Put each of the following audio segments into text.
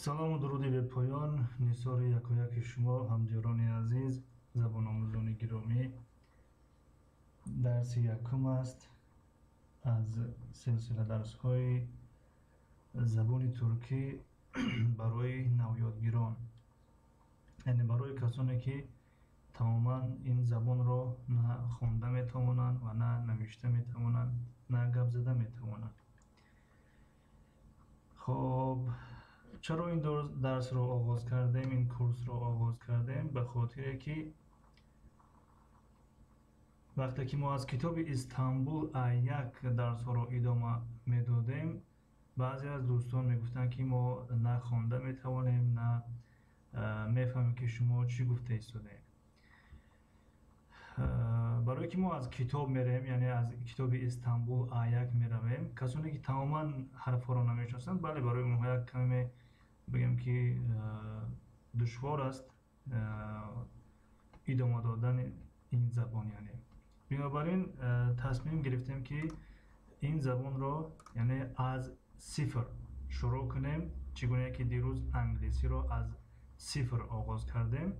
салому дуруди бе поён, нисори якояки шумо ҳамҷиёрони азиз, забономӯзони гиромӣ. дарси якум аст аз силсила дарсҳои забони туркӣ барои навёдгирон, яъне барои касоне ки тамоман ин забонро на хонда метавонанд ва на навишта метавонанд, на гап зада метавонанд. хоб чаро ин дарсро оғоз кардем, ин курсро оғоз кардем? Ба хотире ки вақте ки мо аз китоби Истанбул А1 дарсҳоро идома медодем, баъзе аз дӯстон мегуфтанд ки мо на хонда метавонем, на мефаҳмем ки шумо чӣ гуфта истодаед. барое ки мо аз китоб мерем, яъне аз китоби Истанбул А1 меравем, касоне ки тамоман ҳарфҳоро намешиносанд, бале барои онҳо як каме бигем ки душвор аст идома додани ин забон. Яъне бинобар ин тасмим гирифтем ки ин забонро яъне аз сифр шурӯъ кунем, чӣ гуне ки дирӯз англисиро аз сифр оғоз кардем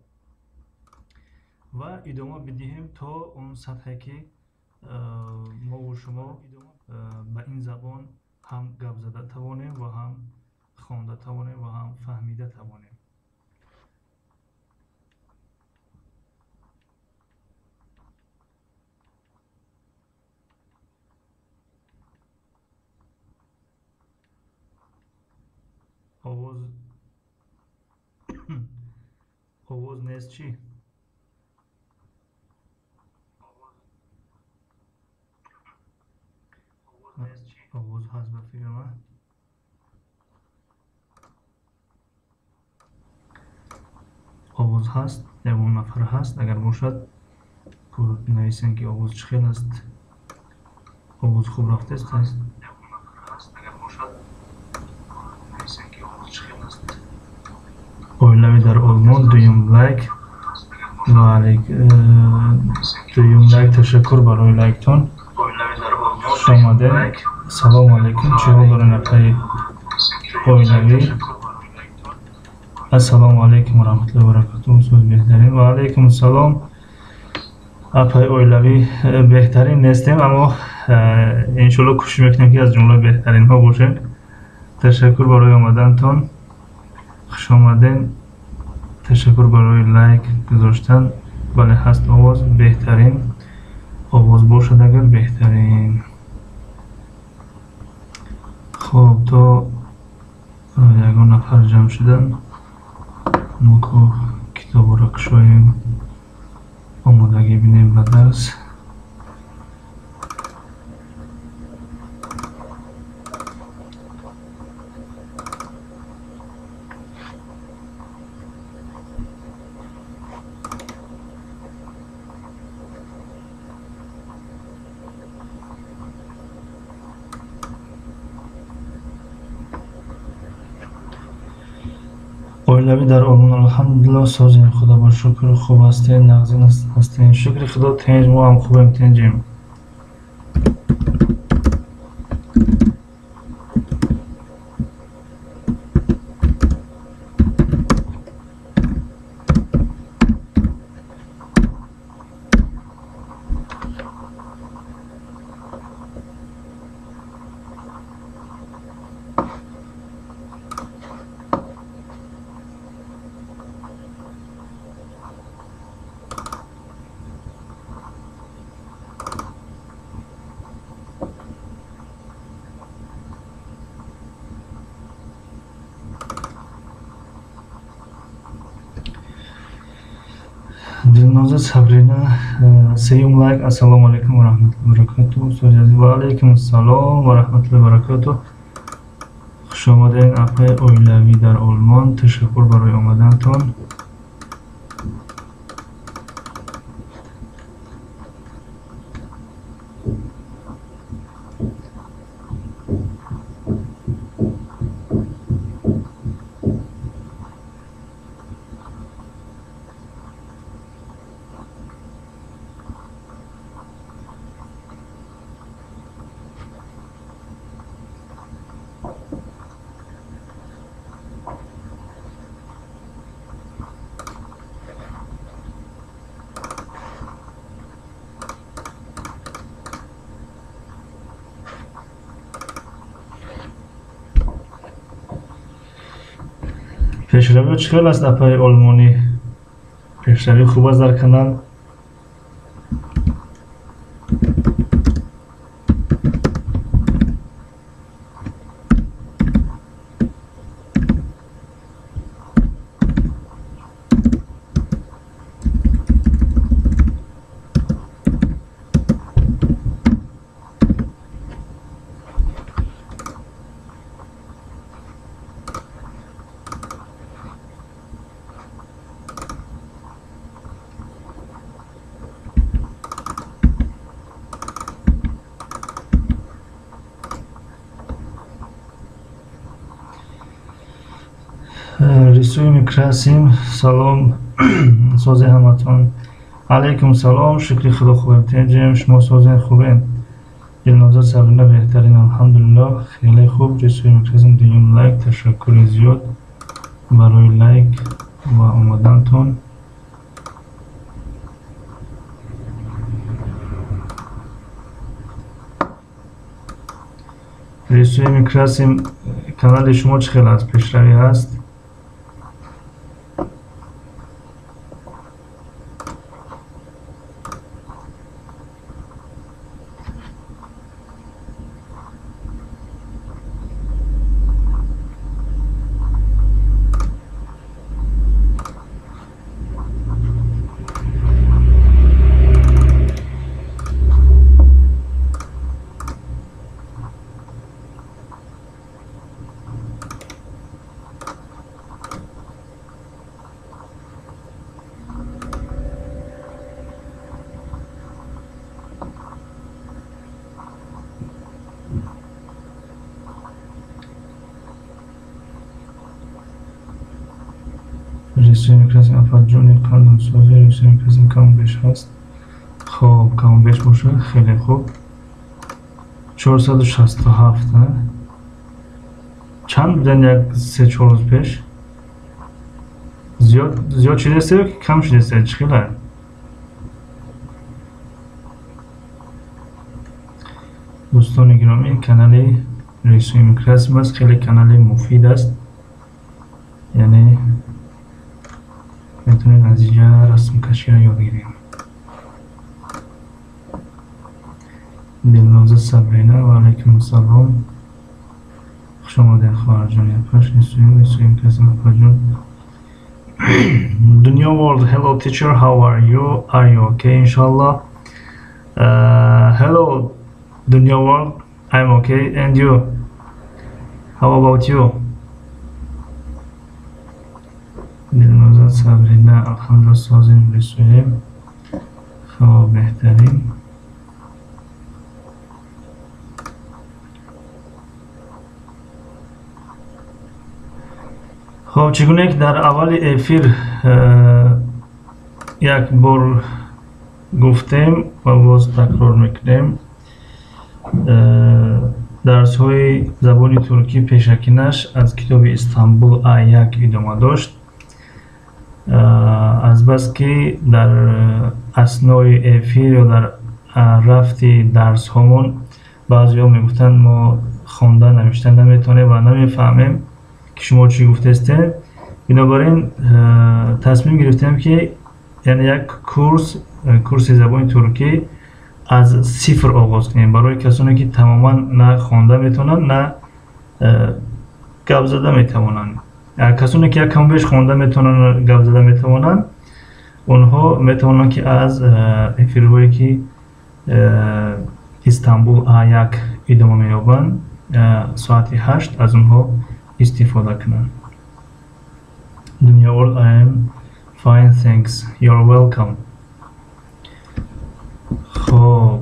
ва идома бидиҳем то он сатҳе ки мову шумо ба ин забон ҳам гап зада тавонем ва ҳам хонда тавонем ва ҳам фаҳмида тавонем. овоз нест чӣ? овоз ҳаст ба фикр ман. овоз ҳаст, ягон нафар ҳаст. Агар бошад нависен ки овоз чӣ хел аст. овоз хуб рафтест. оилави дар олмон дуюм лайк. дуюм лайк. ташаккур барои лайктон. хуш омадед. салому алайкум. чӣ ҳол доред апаи оилавӣ? ассалому алайкум ва раҳматуллоҳи ва баракатуҳу. соз беҳтарин. ва алайкум ассалом. апаи оилавӣ беҳтарин нестем, аммо иншоалло кӯшиш мекунем ки аз ҷумлаи беҳтаринҳо бошем. ташаккур барои омадантон. хуш омаден. ташаккур барои лайк гузоштан. бале ҳаст овоз. беҳтарин. овоз бошад агар беҳтарин. хоб то ягон нафар ҷамъ шудан, мо китобро кушоем, омодагӣ бинем ба дарс. оилавӣ дар олмон алҳамдулиллоҳ созем. худо ба шукр. хуб ҳастед? нағзин ҳастем? шукри худо. тинҷ. мо ҳам хубем, тинҷем. Dilnoza Sabrina, سيوم لايك السلام عليكم ورحمة الله وبركاته. أستاذ جزیل وعلیکم السلام و رحمت الله و برکاته. خوش آمدین اپای اویلوی در آلمان. تشکر برای آمدنتان. پیشروی چخیل است اپای آلمانی. پیشروی خوب است در کانال. رسوی میکرسیم. سلام سازه همتون. علیکم سلام. شکری خدا خوبیم جیم. شما سازه خوبین؟ دلنازا سبرینه بهترین الحمدلله. خیلی خوب. رسوی میکرسیم دیگم لایک. تشکر زیاد برای لایک و آمدنتون. رسوی میکرسیم. کانال شما چه خیلی از پیشروی هست؟ رسوی میکرسیم افاد جونی کاندم سازی. رسوی میکرسیم کام بیش هست. خب کام بیش باشه. خیلی خوب. 467 نه؟ چند بودن یک 3-4 روز پیش؟ زیاد شده سه که کم شده سه؟ چه خیلی؟ دوستان گرامی کانال رسوی میکرسیم است. خیلی کانال مفید است. یعنی میتونید از اینجا رسم کشی را یاد بگیریم. دلنازا سبرینه و علیکم السلام. خوش آمدین خواهر جان. یپاش رسویم کسیم اپا جون. دنیا world. Hello teacher, how are you? Are you okay inshallah? Hello Dunya world, I'm okay. And you? How about you? دلنازا سبرینه الحمدلله سازیم رسویم. خب بهترین. خب چگونه که در اول افیر یک بار گفتیم و باز تکرار میکنیم، درس های زبان ترکی پیشکینش از کتاب استانبول A1 ادامه داشت. از بس که در اثنای افیر یا در رفت درس همون بعضی ها میگفتن ما خواندن نوشتن نمیتونیم و نمیفهمیم که شما چی گفته استید. بنابراین تصمیم گرفتیم که یعنی یک کورس زبان ترکی از صفر آغاز کنیم برای کسانی که تماما نه خوانده میتونن نه گپ زده میتونن. کسانی که یک کم بیش خوانده میتونن و گپ زده میتونن اونها میتونن که از افیرهایی که استانبول A1 ادامه می‌یابند ساعت 8 از اونها استفاده کنند. دنیا world I am fine thanks you're welcome. خب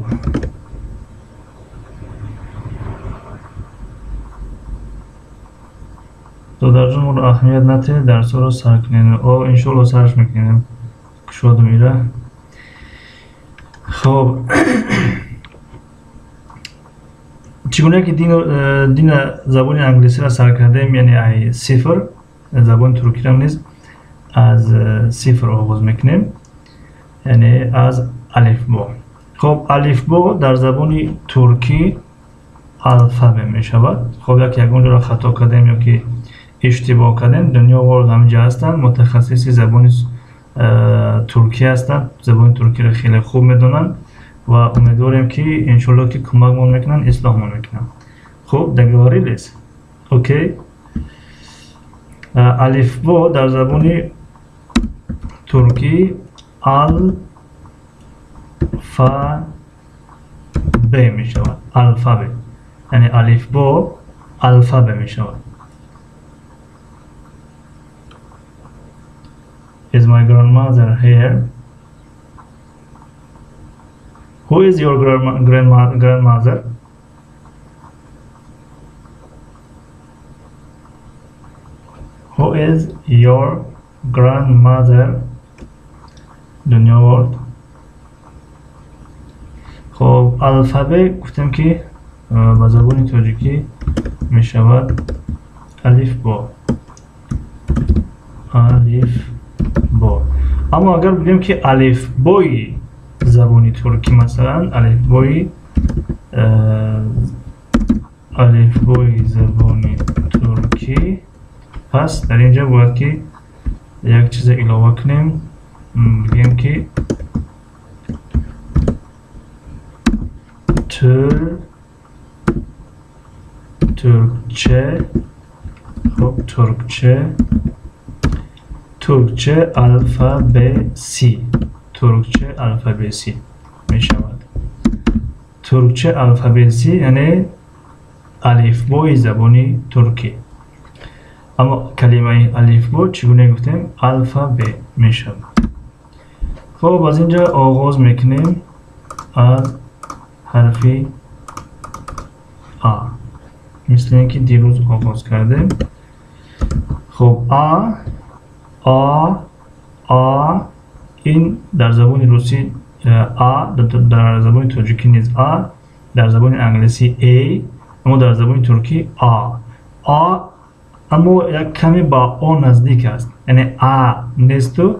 دادر جون رو اهمیت نده درس رو سر کنین انشالله سرش میکنیم شد میره. خب چگونه که دین زبان انگلیسی را سر کردیم یعنی ای صفر زبان ترکی را نیز از صفر آغاز میکنیم یعنی از الف با. خب الف با در زبان ترکی الفبه می شود. خب یک اونجا را خطا کردیم یا که اشتباه کردیم دنیا ورلد همینجا هستن متخصص زبان ترکی هستند زبان ترکی را خیلی خوب میدونن و امیدواریم که انشالله که کمکمون میکنن اصلاحمون میکنن. خب договорились اوکی. الف با در زبان ترکی الفبه می شود الفبه یعنی الف با الفبه می شود. Is my grandmother here? Who is your grandmother? Who is your grandmother? دنیا ورد. خب الفبه گفتم که با زبان تاجیکی می شود الف با الف با. اما اگر بگیم که الف بای زبانی ترکی مثلا الف بای زبانی ترکی پس در اینجا باید که یک چیز اضافه کنیم بگیم که ترکچه. خب ترکچه الفبسی ترکچه الفبسی می شود. ترکچه الفبسی یعنی الفبای زبانی ترکی. اما کلمه الفبا چگونه گفتیم الفبه می شود. خب از اینجا آغاز میکنیم از حرف آ مثل اینکه دیروز آغاز کردیم. خب آ این در زبان روسی در زبان تاجیکی نیز در زبان انگلیسی ای اما در زبان ترکی اما یک کمی با نزدیک است یعنی نیست و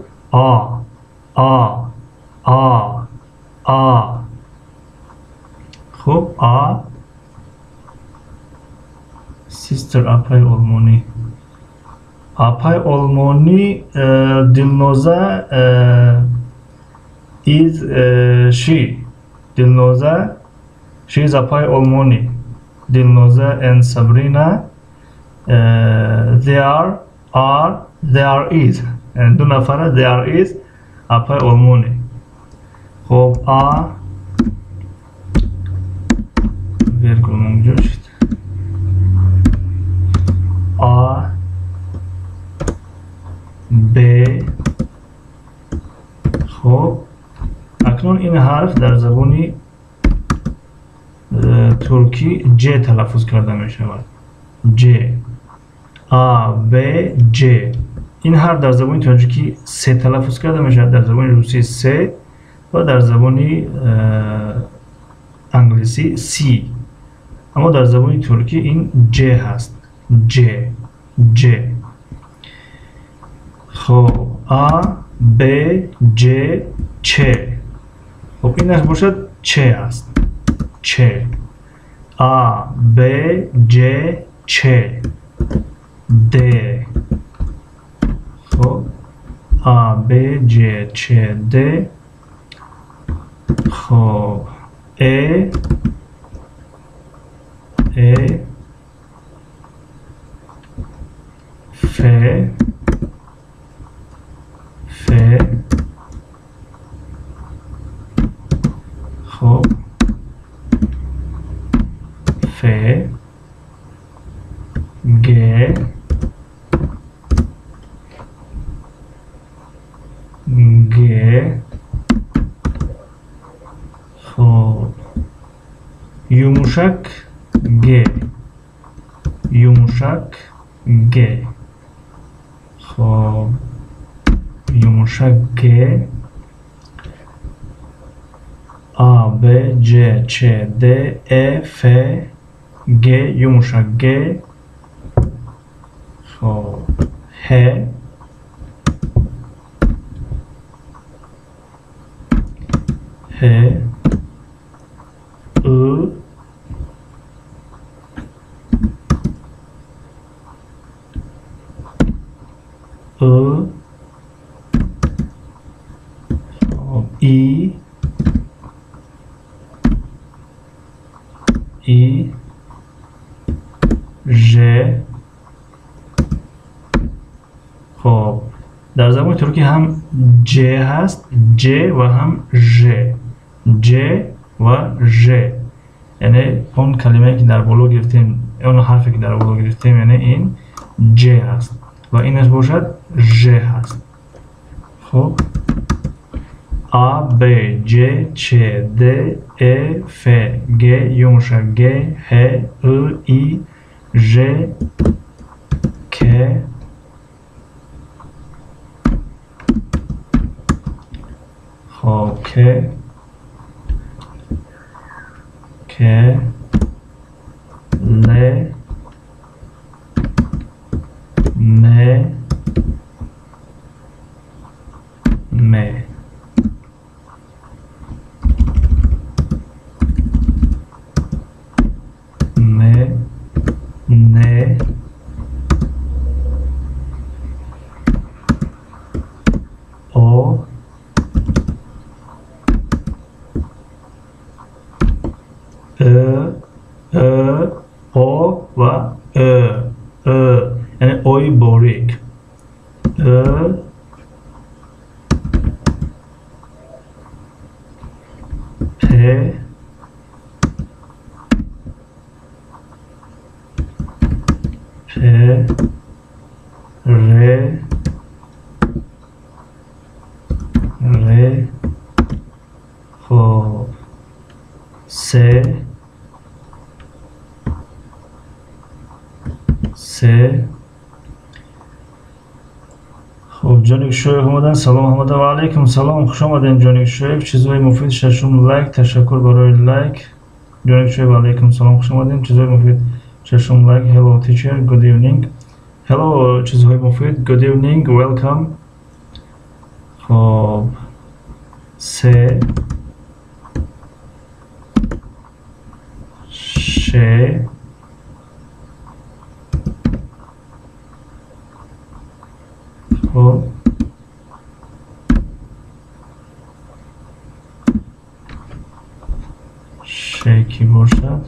خب سیستر آپای آلمانی دلنوزه is she is آپای آلمانی. Dilnoza and Sabrina there is دو نفره there is آپای آلمانی. خب ویرگول موجود شد ب. خب اکنون این حرف در زبانی ترکی ج تلفظ کرده می شود. ج ب ج. این حرف در زبان تاجیکی س تلفظ کرده می شود، در زبان روسی س و در زبان انگلیسی سی. اما در زبان ترکی این ج هست. ج. خب ب ج چ. خب اینش باشد چ است. چ ب ج چ د. خب ب ج چ د. خب ف G G خب yumuşak G yumuşak G خب yumuşak G A, B, C, Ç, D, E, F, G, yumuşak G خب H H I I J خب در زبان ترکی هم J هست J و هم J J و J یعنی اون کلمه که در بالا گرفتیم اون حرفی که در بالا گرفتیم یعنی این J هست و اینش باشد J هست خب A, B, C, Ç, D, E, F, G, yumuşak G, H, I, J, K, خب K, L, M N O O ve yani oy borik P R خب S خب جانب شویف اومدن سلام احمد و علیکم سلام خوش آمدین جانب شویف چیزهای مفید ششم لایک تشکر برای لایک جانب شویف علیکم سلام خوش آمدین چیزهای مفید ششم لایک hello teacher good evening hello چیزهای مفید good evening welcome خب س ش خب شکی باشد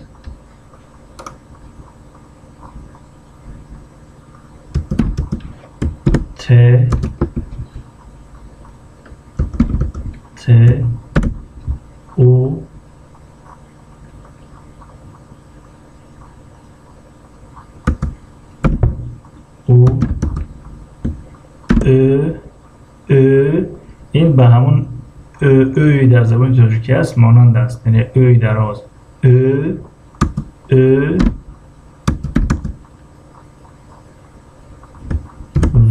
ت او این به همون اوی در زبان ترکی است مانند است یعنی اوی دراز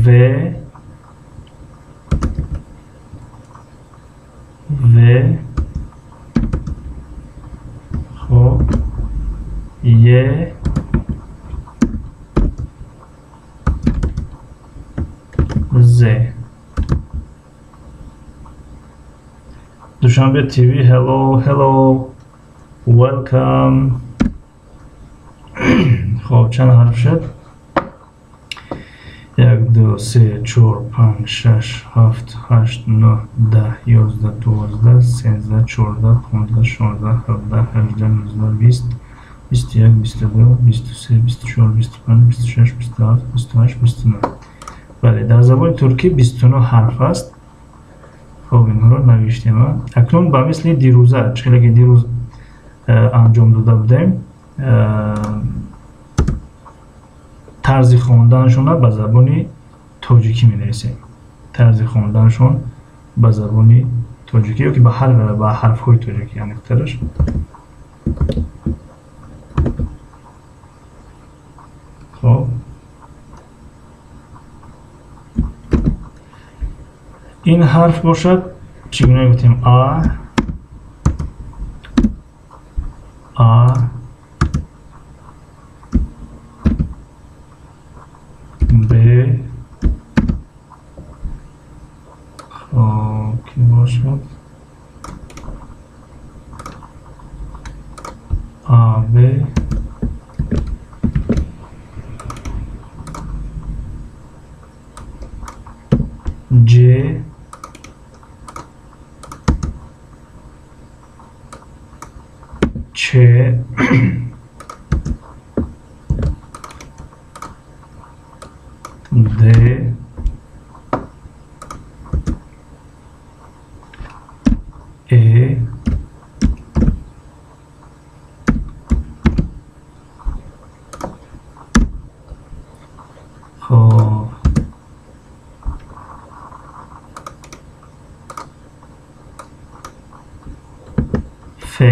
و خب ی ز دوشنبه تیوی hello welcome خب چند حرف شد 1 2 3 4 5 6 7 8 9 10 11 12 13 14 15 16 17 18 19 20 21 22 23 24 25 26 27 28 29 بله در زبان ترکی 29 حرف است خب اینها رو نوشتیم اکنون با مثل دیروزه چقدر که دیروز انجام داده بودیم طرز خواندنشون را به زبان تاجیکی می نویسیم. طرز خواندنشون به زبان تاجیکی یا که به حرف های تاجیکی یعنی اخترش. خب این حرف باشد چگونه گفتیم آ ب خب کی باشد آ ب ج چ د ای خب ف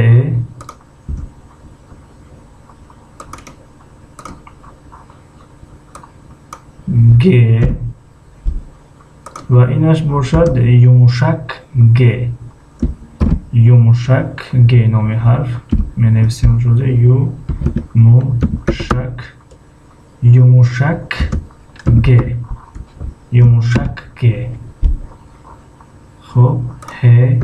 گ و اینش باشد یموشک گ. یموشک گ نامی حرف می نویسیم شده یموشک گ یموشک گ. خب ه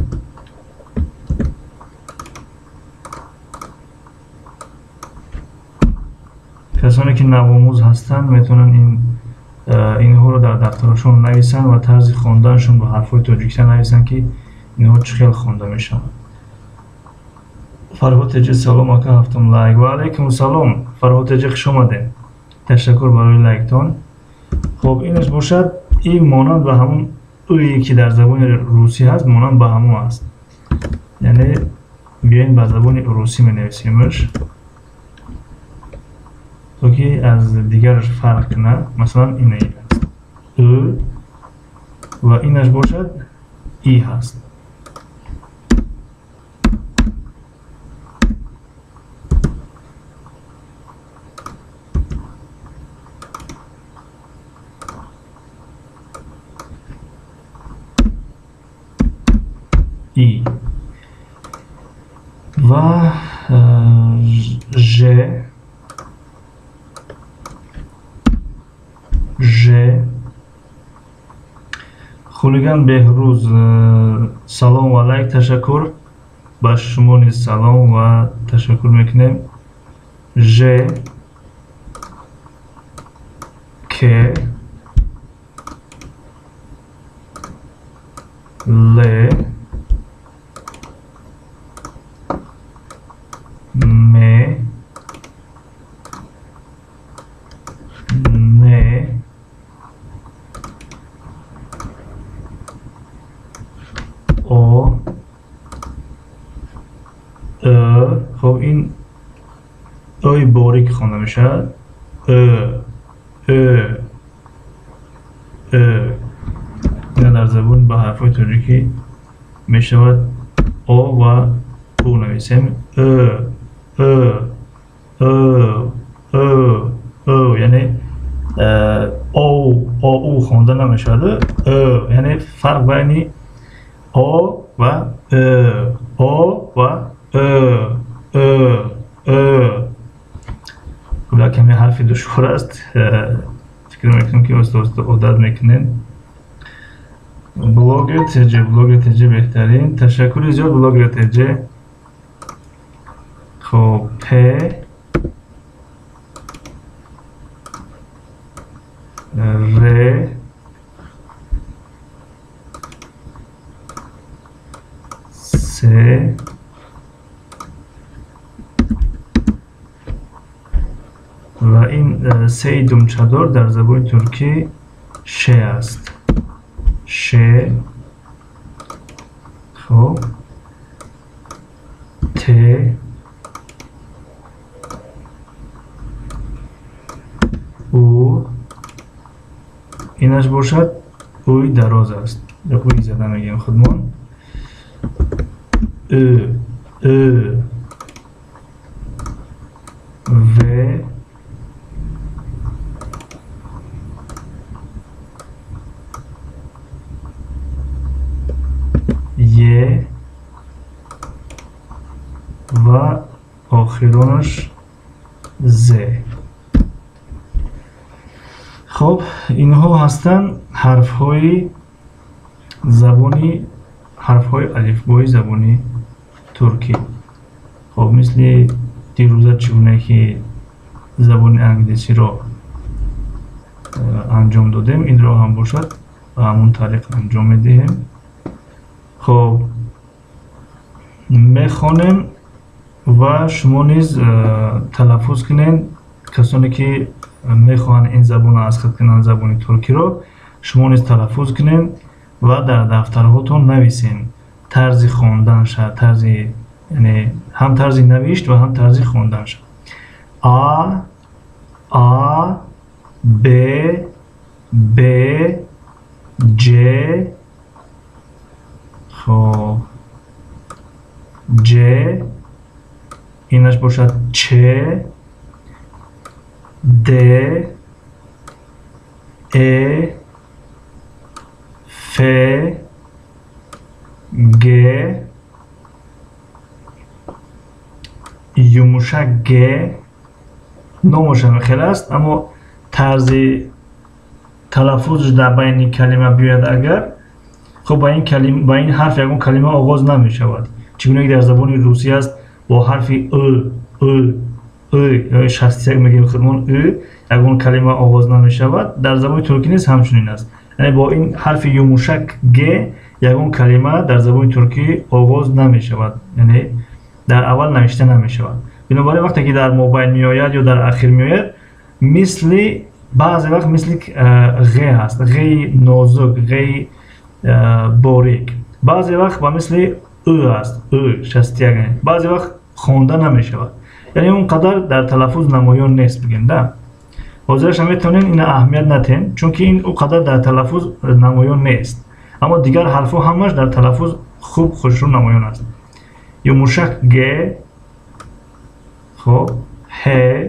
کسانی که نوآموز هستند میتونن اینها رو در دفترشون نویسن و طرز خواندنشون با حرفای تاجیکی نویسن که اینها چه خیلی خوانده میشن. فرهاد تجی سلام آقا هفتم لایک. و علیکم سلام فرهاد تجی خوش آمدین. تشکر برای لایکتان. خب اینش باشد این مانند به همون اویی که در زبان روسی هست مانند به همون است. یعنی بیاین به زبان روسی می نویسیمش تا که از دیگرش فرق کنه. مثلا اینه است او و اینش باشد ای هست. ای و ژ خولگان بهروز سلام و لایک. تشکر با شما نیز سلام و تشکر میکنیم. ژ ک ل م ن او خب این اوی باریک خوانده میشه. این در زبان با حرفای تاجیکی میشود او و او نویسیم. یعنی او خوانده نمیشده. یعنی فرق بین او و خب کمی حرفی دشوار است. فکر میکنم که عادت میکنین. بلاگر تجه بهترین. تشکر زیاد بلاگر تجه. خب پ ر س و این سه دمچه‌دار در زبان ترکی ش است. ش خب ت او اینش باشد اوی دراز است یا اوی زده میگیم خودمون ا و ی و آخرانش ز. خب اینها هستند حرف های زبانی، حرف های الفبای زبانی ترکی. خب مثل دیروزه چگونه که زبان انگلیسی را انجام دادیم این را هم باشد و همون طریق انجام میدهیم. خب میخوانیم و شما نیز تلفظ کنین. کسانی که میخوان این زبان از خود کنن زبان ترکی رو شما نیز تلفظ کنین و در دفترهاتون نویسین. طرز خواندن شد، طرز یعنی هم طرز نوشت و هم طرز خواندن شد. آ ب ج. خب ج اینش باشد چ د ا ف گ یوموشک گ. ناموشم خیلی است اما طرز تلفظش در بین کلمه بیاید اگر خب با این کلمه با این حرف یکون کلمه آغاز نمی شود. چگونه که در زبان روسی است با حرف یا شخصیت میگیم خودمون یکون کلمه آغاز نمی شود. در زبان ترکی نیز همچنین است. یعنی با این حرف یوموشک گ یکون کلمه در زبان ترکی آغاز نمی شود، یعنی در اول نوشته نمی شود. بنابراین وقتی که در موبایل می آید یا در اخیر می آید مثل بعضی وقت مثل غ هست، غ نازک، غ باریک. بعضی وقت با مثل است، شستیگ. بعضی وقت خوانده نمی شود، یعنی اونقدر در تلفظ نمایان نیست. بگیم ده حاضرش هم میتونین این اهمیت ندین چون که این اونقدر در تلفظ نمایان نیست، اما دیگر حرف ها همش در تلفظ خوب خوشرو نمایان است. یا موشک گ. خب ه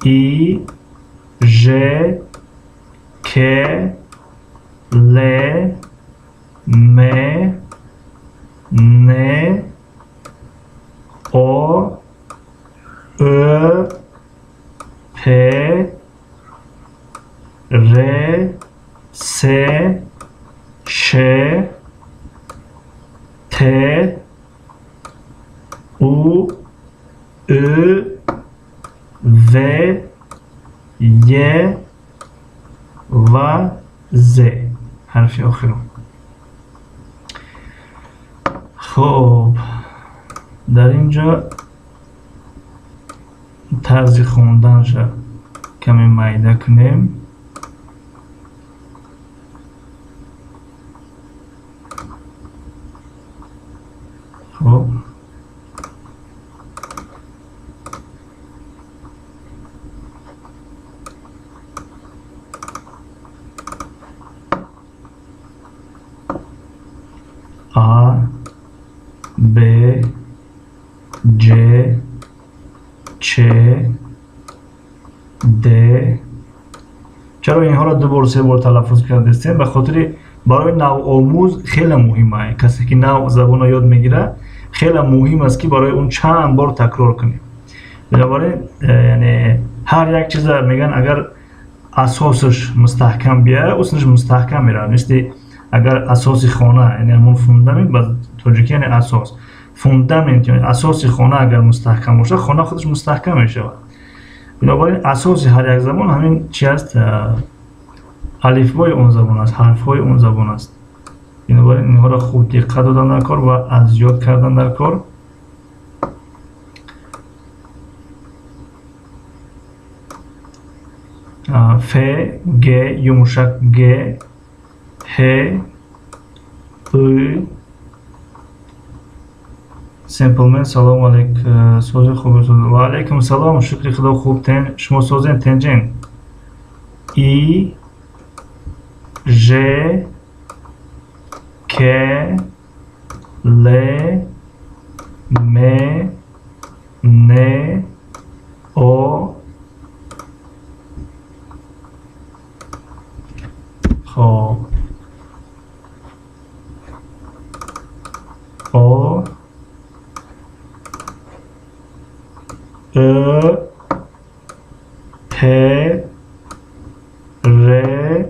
ای ژ ک ل م ن او پ ر س ش ت او و ی و ز حرف آخرون. خب در اینجا طرز خواندنش کمی میده کنیم. خب آ ب ج چ د. چرا اینها را دو بار سه بار تلفظ کردیم؟ به خاطر برای نوآموز خیلی مهمه. کسی که نو زبان را یاد میگیره خیلی مهم است که برای اون چند بار تکرار کنیم. بنابراین یعنی هر یک چیز میگن اگر اساسش مستحکم بیاد اصلش مستحکم میره. مثل اگر اساس خانه یعنی همون فوندامنت با ترکی یعنی اساس، فوندامنت یعنی اساس خانه اگر مستحکم باشه خانه خودش مستحکم میشه. بنابراین اساس هر یک زبان همین چی است؟ الفبای اون زبان است، حرفهای اون زبان است. بنابراین اینها را خوب دقت دادن در کار و از یاد کردن در کار. ف گ یوموشک گ ه سیمپلمن. سلام علیکم. سوز خوب و علیکم سلام. شکر خدا خوب تن شما سوزن تنجین ای ژ ک ل م ن او. خب او پ ر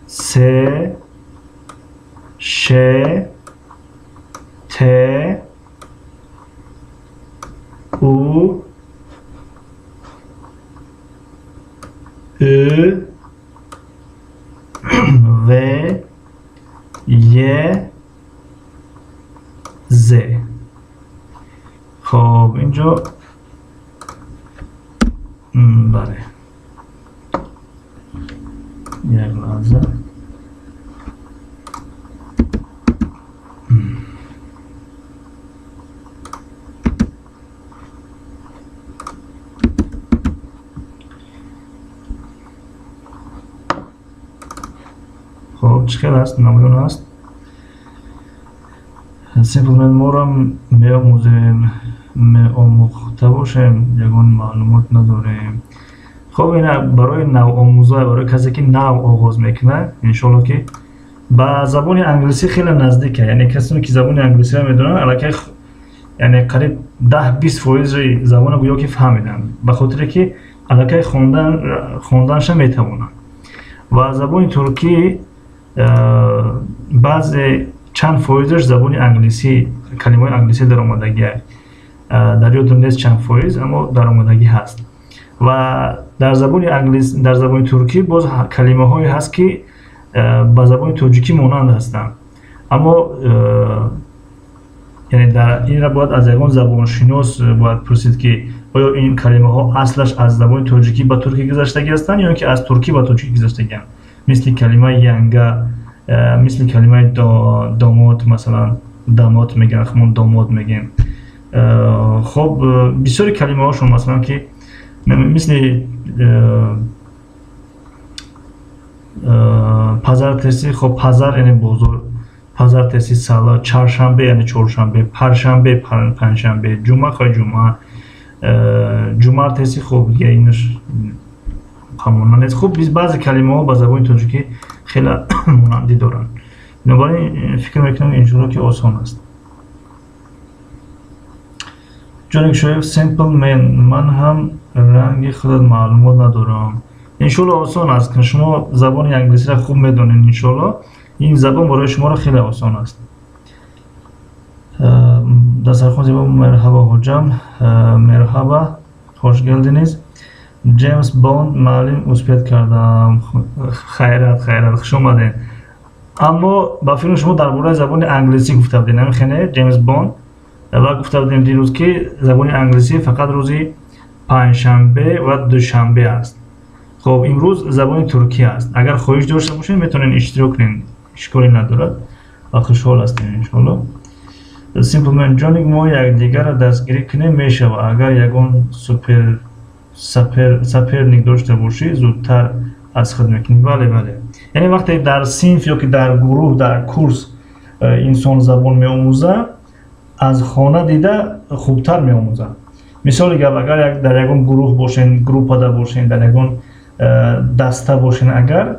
س ش ت او و ی ز. خب اینجا بله یک لحظه. خب چقدر هست؟ نمایان هست. سیمپلمنت ما را می‌آموزیم، می‌آموخته باشیم، یگان معلومات نداریم. خب این برای نو آموزای، برای کسی که نو آغاز میکنه انشالله که با زبان انگلیسی خیلی نزدیکه. یعنی کسی که زبان انگلیسی را میدونن الکی یعنی قریب 10-20% زبان گویا که فهمیدن، به خاطر که الکی خواندنش میتونن. و زبان ترکی بعضی چند فایزش زبان انگلیسی، کلمات انگلیسی در آمدگی در یادم نیست چند فایز، اما در آمدگی هست. و در زبان انگلیسی، در زبان ترکی باز کلمه هایی هست که با زبان تاجیکی مانند هستند، اما یعنی در این را باید از یگان زبان شناس باید پرسید که آیا این کلمه ها اصلش از زبان تاجیکی به ترکی گذشتگی هستند یا اینکه از ترکی به تاجیکی گذشتگی هستند. مثل کلمه ینگه، مثل کلمه داماد، مثلا داماد میگن، خمون داماد میگن. خب بسیاری کلمه هاشون مثلا که مثل پازار ترسی، خب پازار یعنی بازار، پازار ترسی سالا، چهارشنبه یعنی چهارشنبه، پنجشنبه پنجشنبه، جمعه خواهی جمعه، جمعه ترسی. خب دیگه اینش قانون نیست. خب بعضی کلمه ها با زبان تاجیکی خیلی مانندی دارن، بنابراین فکر میکنم انشالله که آسان است. جانک شاید سیمپل من هم رنگ خود معلومات ندارم. انشالله آسان است که شما زبان انگلیسی را خوب میدونین. انشالله این زبان برای شما را خیلی آسان است. دسترخوان زیبا، مرحبا حجم، مرحبا، خوش geldiniz. جیمز باند معلم اوسپیت کردم. خیرات خوش آمدین. اما با فیلم شما درباره زبان انگلیسی گفته بودین، نمیخونه جیمز باند، و گفته بودیم دیروز که زبان انگلیسی فقط روزی پنجشنبه و دوشنبه است. خب امروز زبان ترکی است. اگر خواهش داشته باشین میتونین اشتراک کنین، اشکالی ندارد و خوشحال هستین انشالله. سیمپلمنت جانک ما یکدیگر را دستگیری کنیم میشه و اگر یگان سپرنیک داشته باشی زودتر از خود میکنی. بله یعنی وقتی در صنف یا که در گروه در کورس انسان زبان میآموزه، از خانه دیده خوبتر میآموزه. مثال اگر در یگان گروه باشین، گروپ باشین، در یگان دسته باشین، اگر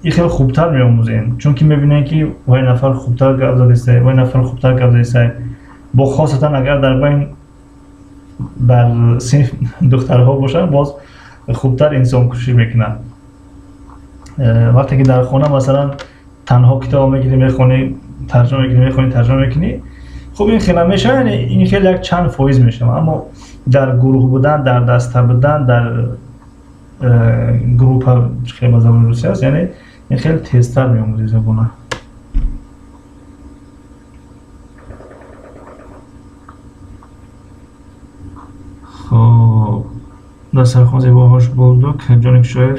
این خیلی خوبتر میآموزین، چون که میبینین که وای نفر خوبتر گپ زده، وای نفر خوبتر گپ زده. با خاصتا اگر در بین در صنف دخترها باشن باز خوبتر انسان کشی میکنه. وقتی که در خانه مثلا تنها کتاب میگیری میخونی، ترجمه میکنی، خب این خیلی میشه، یعنی این خیلی یک چند فایز میشه. اما در گروه بودن، در دسته بودن، در گروه خیلی زبان روسی است، یعنی این خیلی تیزتر میآموزی زبان. خب دسترخوان زیبا hoş bulduk جانک شاید.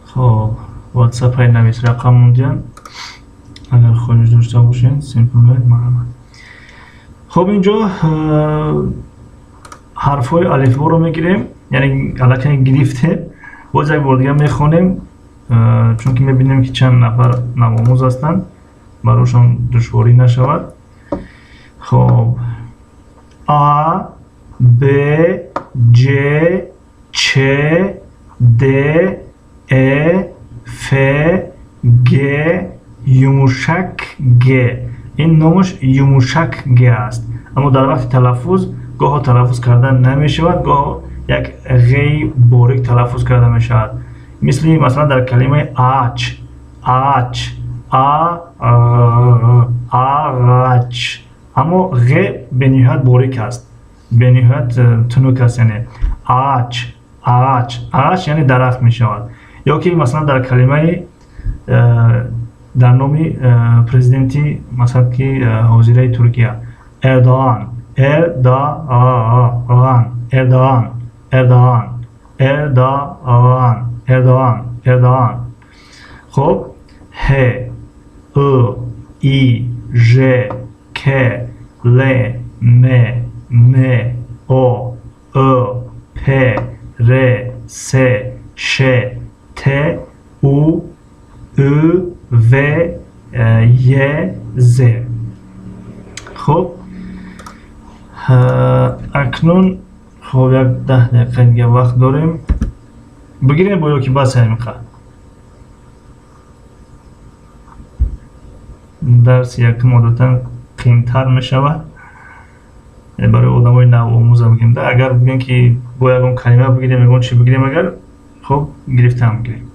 خب واتساپ های نویس رقم موندین اگر خواهش داشته باشین سیمپلمنت معلومات. خب اینجا ҳарфҳои алифборо мегирем, яъне аллакай гирифте, боз як бор дига мехонем, чунки мебинем ки чанд нафар навомӯз ҳастанд, барошон душворӣ нашавад. хоб А, Б, Ж, Ч, Д, Э, Ф, Г, юмушак Г. ин номаш юмушак Г аст, аммо дар вақти талаффуз гоҳо талаффуз карда намешавад, гоҳо як ғи борик талаффуз карда мешавад. мисли масалан дар калимаи ач, ач, агач, аммо ғ бениҳоят борик аст, бениҳоят тунук аст, яъне ач, агач, агач яъне дарахт мешавад. ё ки масалан дар калимаи дар номи президенти масалан ки ҳозираи Туркия Эрдоан, Эрдоан, Эрдоан, Эрдоан, Эрдоан, Эрдоан, Эрдоан. хоб Х, Ы, И, Ж, К, Л, М, Н, О, Ы, П, Р, С, Ш, Т, У, Ü, V, Y, Z. خب اکنون خب یک 10 دقیقه دیگه وقت داریم، بگیریم با یکی بس میخواد درس یکم عادتا قیمتر میشود برای آدمای نو آموز بگیم. اگر بگیم که با یکم کلمه بگیریم میگن چی بگیریم، اگر خب گرفته هم بگیریم.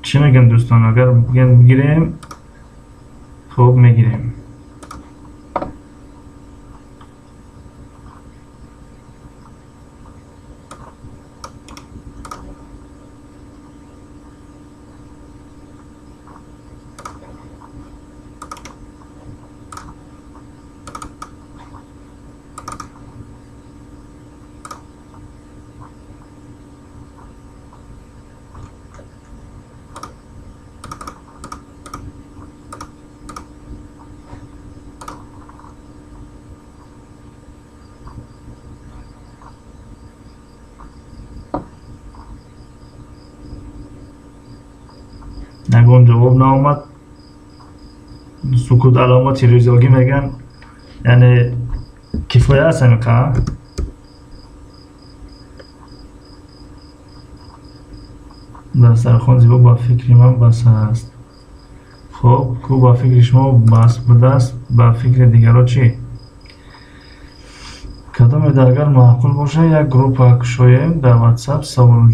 چی میگن دوستان؟ اگر بگن بگیریم خب میگیریم. نگون جواب نامد، سکوت علامت ریزیاگی میگن، یعنی کفایه هست میکنه. در سرخان زیبا با فکر من بس است. خب کو با فکر شما بس بوده است، با فکر دیگران چی؟ کدام اگر معقول باشه یک گروپ اکشویم در واتساپ سوال و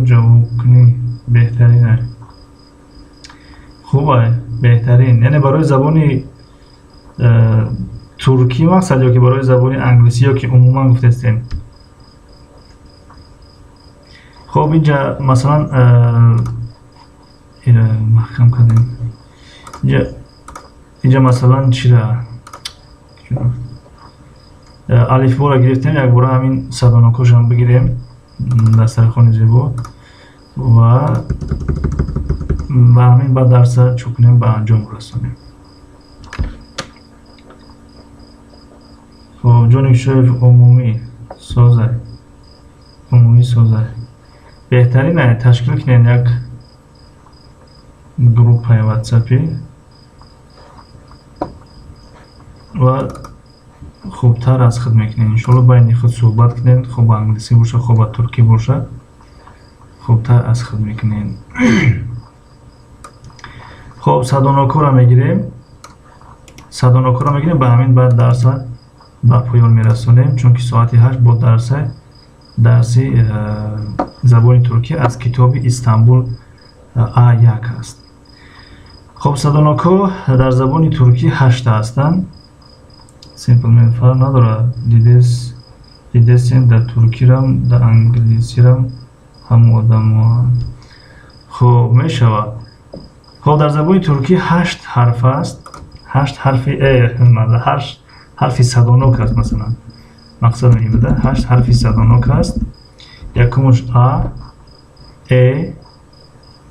جواب کنی بهترینه. خوبه بهترین، یعنی برای زبان ترکی مقصد یا که برای زبان انگلیسی یا که عموما گفتستیم. خب اینجا مثلا اینو محکم کنیم. اینجا مثلا چی را الف با را گرفتیم، یک بار همین صدانکش هم بگیریم دستر خانه زیبا و همین بعد درس چکنیم به انجام رسونیم. خب جانب شایف عمومی سازه بهترینه تشکیل کنین یک گروپ های واتساپی و خوبتر از خود میکنین. انشالله باید خود صحبت کنین، خوب انگلیسی باشه خوب ترکی باشه، خوبتر از خود میکنین. خب صدانکو را میگیریم، به همین بعد درس به پایان میرسونیم، چون که ساعت 8 با درسی زبان ترکی از کتاب استانبول A1 است. خب صدانکو در زبان ترکی 8 هستند. سیمپلمنت فرق نداره، دیدستین در ترکی رم در انگلیسی رم هم آدم ها. خب میشود. خب در زبان ترکی 8 حرف است، 8 حرفی صدانک است. مثلا مقصد این بوده 8 حرفی صدانک است якумш а е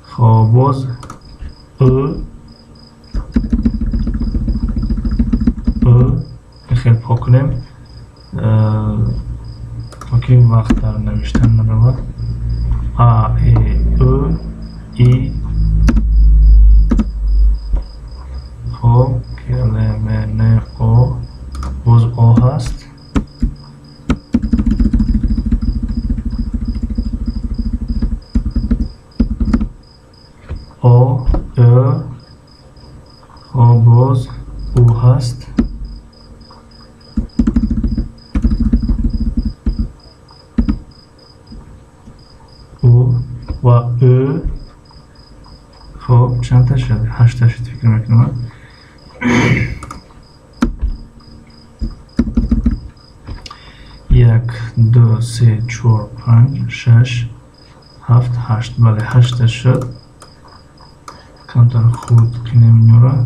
хоб боз خیلی پاک کنیم تا که وقت در نوشتن نرود ا ای او ای خب کلمه او باز او هست او خب باز او هست و او خب چند تا شد؟ 8 تا شد فکر میکنم 1 2 3 4 5 6 7 8 بله 8 تا شد کمتر خود کنیم نورا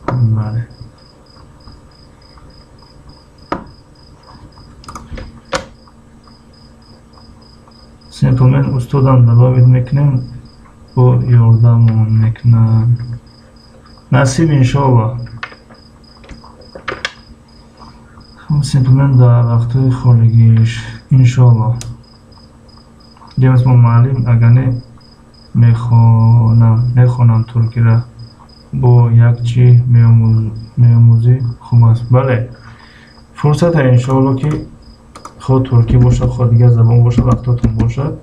بله سیمپلمن استادم دباوید میکنیم و یاردمون میکنن نصیب انشاءالله سیمپلمن در وقتهای خالگیش انشاءالله دیگه اسم معلم اگه میخوانم ترکی را با یک چی میاموزی خوب است بله فرصت های انشاءالله که خود ترکی باشد خود دیگه زبان باشد وقتاتون باشد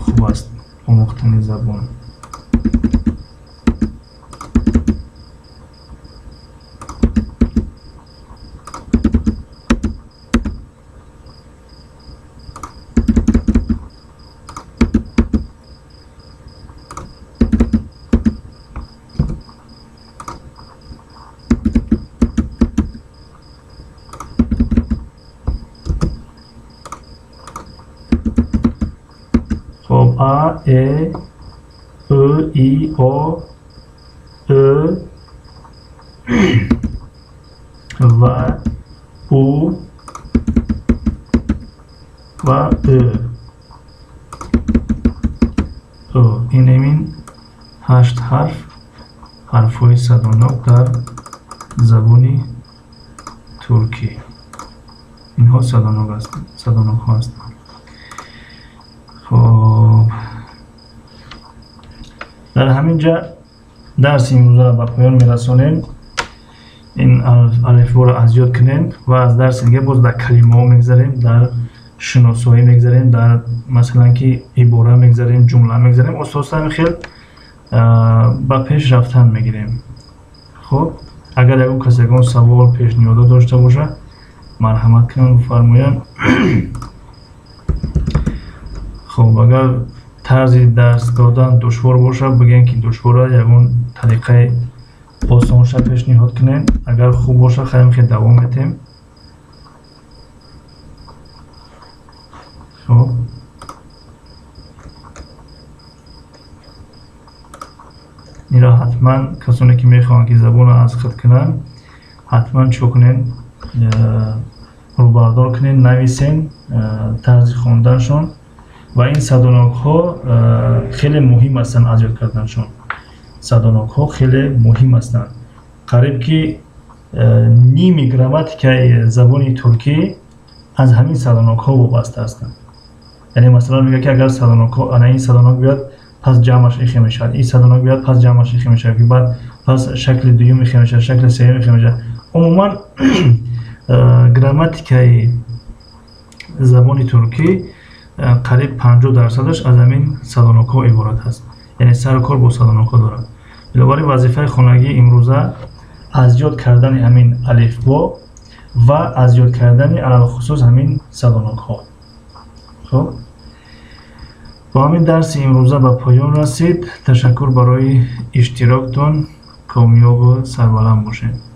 خوب است آموختن زبان A, E, Ö, I, O, Ö ve U ve Ö. İnemin 8 harf harfoy sadanok dar zabuni Türki. İnha sadanok hastند. خب در همین جا درس امروز را به پایان میرسونیم این الفبا را از یاد کنین و از درس دیگه باز در کلمه ها میگذاریم در شناسایی میگذاریم در مثلا که عباره میگذاریم جمله میگذاریم استاد خیلی با پیش رفتن میگیریم خب اگر یکون کسی یکون سوال پیشنهاد داشته باشه مرحمت کنم بفرمایید خب اگر طرز درس دادن دشوار باشه بگین که دشواره یکون طریقه آسانش پیشنهاد کنین اگر خوب باشه خیلی دوام میتیم خب این را حتما کسانی که میخوان که زبان را از خود کنن حتما چو کنین رو بردار کنین نویسین طرز خواندنشون و این صداناک ها خیلی مهم هستند از یاد کردنشون صداناک ها خیلی مهم هستند قریب که نیم گراماتیکای زبان ترکی از همین صداناک ها وابسته هستند یعنی مثلا میگه که اگر صداناک ها این صداناک بیاد پس جمعش ایخی میشه این صداناک بیاد پس جمعش ایخی میشه که بعد پس شکل دوم ایخی میشه شکل سوم ایخی میشه عموما گراماتیکای زبان ترکی قریب 50% از همین صداناک ها عبارت هست یعنی سر کار با صداناک ها دارد بنابراین وظیفه خانگی امروزه از یاد کردن همین الفبا و از یاد کردن علل خصوص همین صداناک ها خب با همین درس امروزه به پایان رسید تشکر برای اشتراکتون کامیاب و سربلند باشید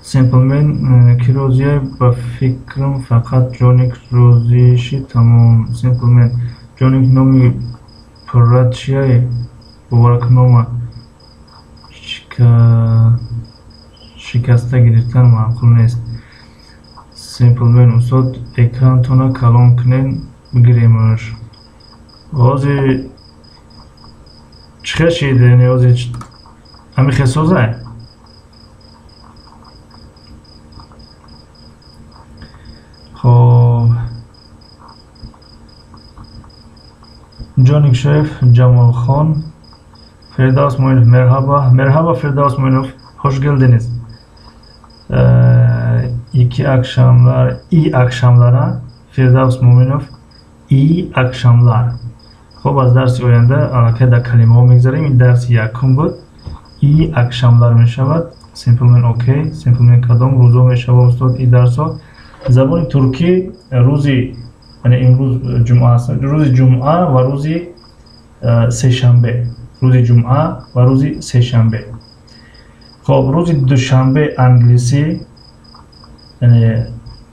Simpleman ki roziye ba fikrim fakat Jonik roziyişi tamam. Simpleman Jonik nomi pırratçıya olarak noma şikasta girirten makul nest. Simpleman usod ekran tona kalon knen giremir. Ozi çıkar şeyde ne ozi hemi xesoza. خب جانیک شریف جمال خان فردوس موینوف merhaba Firdevs Moinov, hoş geldiniz. İyi akşamlara Firdevs Moinov, iyi akşamlar. خب از درس آینده که در کلمه ها میگذاریم این درس یکم بود iyi akşamlar می شود simpleman اوکی simpleman کدام روزا می شود استاد این درس ها زبان ترکی روزی یعنی امروز جمعه است روز جمعه و روز سه‌شنبه روز جمعه و روز سه‌شنبه خب روز دوشنبه انگلیسی یعنی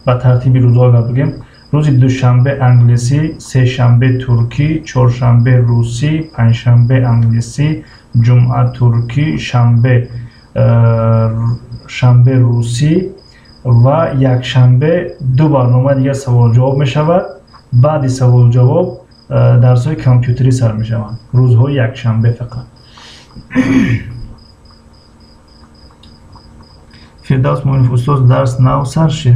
با ترتیب روزها بگیم روز دوشنبه انگلیسی سه‌شنبه ترکی چهارشنبه روسی پنجشنبه انگلیسی جمعه ترکی شنبه روسی و یکشنبه دو برنامه دیگه سوال جواب می شود بعد سوال جواب درس های کامپیوتری سر می شود روزهای یکشنبه فقط فردوس موینوف استاد درس نو سر شد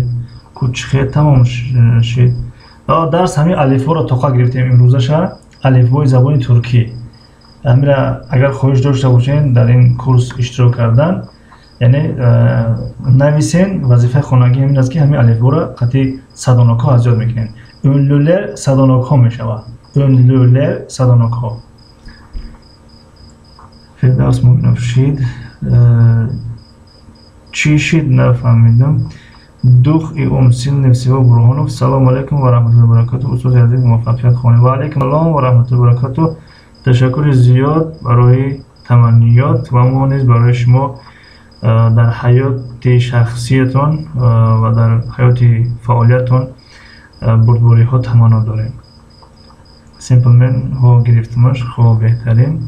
کوچخه تمام شد درس همین الفبا را توقع گرفتیم امروزش الفبای زبان ترکی همین اگر خواهش داشته باشین در این کورس اشتراک کردن یعنی نویسین وظیفه خانگی همین است که همین الفبا را قطعی صدانک ها از یاد میکنین ünlüler صدانک ها میشود ünlüler صدانک ها فردوس موینوف شید چی شید نفهمیدم دوخ ای امسین نفسی و برهانوف سلام علیکم و رحمت الله و برکاته استاد عزیز موفقیت خانه و علیکم السلام و رحمت الله و برکاته تشکر زیاد برای تمنیات و ما نیز برای شما در حیات شخصیتان و در حیات فعالیتان بردباری ها تمنا داریم سیمپلمن ها گرفتمش خواه بهترین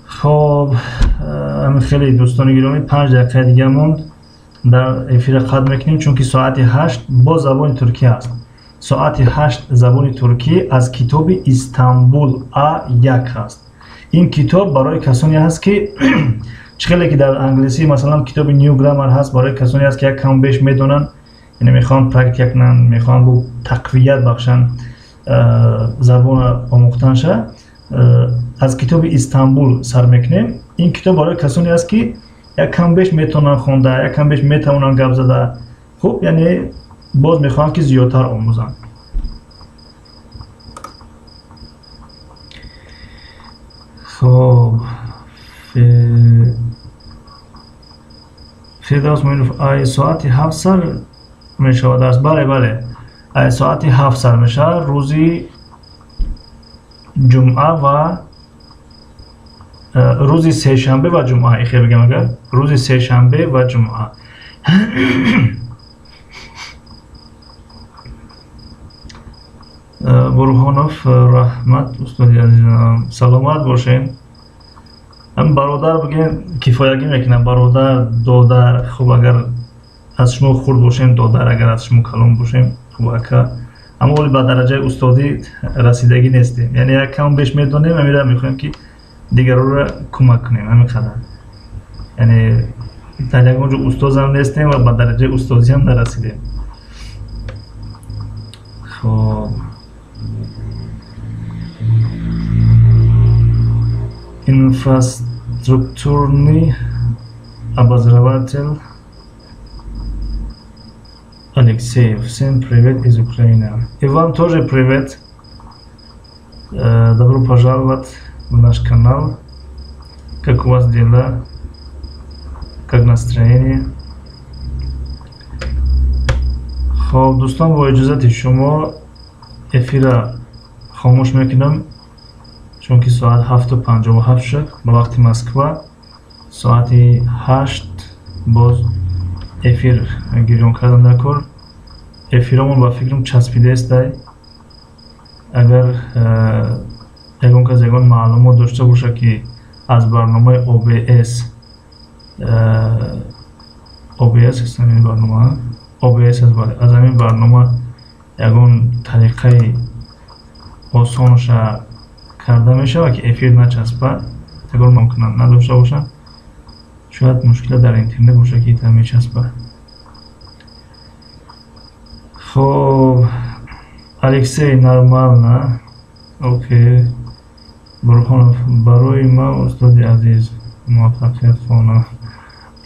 خب خیلی دوستان گرامی 5 دقیقه دیگه موند در افیر قد میکنیم چون که ساعت 8 با زبان ترکی است ساعت 8 زبان ترکی از کتاب استانبول A1 است این کتاب برای کسانی هست که چخیلی که در انگلیسی مثلا کتاب نیو گرامر هست برای کسانی هست که یک کم بیش میدونن یعنی میخوان پرکتیک کنن میخوان با تقویت بخشن زبان آموختن شه از کتاب استانبول سر میکنیم این کتاب برای کسانی هست که یک کم بیش میتونن خونده یک کم بیش میتونن گپ زده خب یعنی باز میخوان که زیادتر آموزن خب فردوس موینوف ای ساعت 7 سر میشود درس بله ای ساعت 7 سر میشه روزی جمعه و روزی سه‌شنبه و جمعه خیلی بگم اگر روزی سه‌شنبه و جمعه برهانوف رحمت استادی عزیزم سلامت باشین هم برادر بگین کفایگی میکنم برادر دادر خب اگر از شما خورد باشین دادر اگر از شما کلام باشین خب اکا اما ولی به درجه استادی رسیدگی نیستیم یعنی یک کم بیش میدونیم امیره میخوایم که دیگر رو کمک کنیم همین خدا یعنی تا یک اونجا استاد هم نیستیم و به درجه استادی هم نرسیدیم خب инфраструктурный обозреватель Алексеев. Всем привет из Украины. И вам тоже привет. Добро пожаловать в наш канал. Как у вас дела? Как настроение? خب دوستان با اجازت شما افیره خاموش میکنم чунки соат 7:57 шуд ба вақти Москва. Соати 8 боз эфир гирён кардан дар кор. Эфиромон ба фикрам часпидааст. Агар ягон кас ягон маълумот дошта бошад ки аз барномаи OBS аст ҳамин барнома. OBS аст, бале. Аз ҳамин барнома ягон тариқаи осонша карда мешавад ки эфир начаспад. Тагор мумкин аст надошта бошад. Шояд мушкилат дар интернет бошад ки итам мечаспад. Хоб Алексей нормально. Окей. Бурхонов, барои ман устоди азиз, муваффақият хона.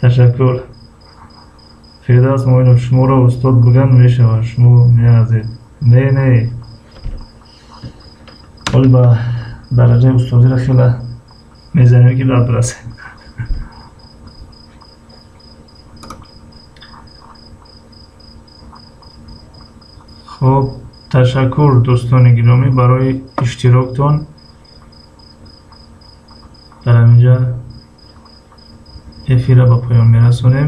Ташаккур. Фирдавс Моинов, шуморо устод биган мешавад, шумо меарзед. Не. Оли ба дараҷаи устодиро хела мезанем ки бад бирасем. хоб ташаккур дӯстони гиромӣ барои иштироктон. дар ҳаминҷа эфирро ба поён мерасонем.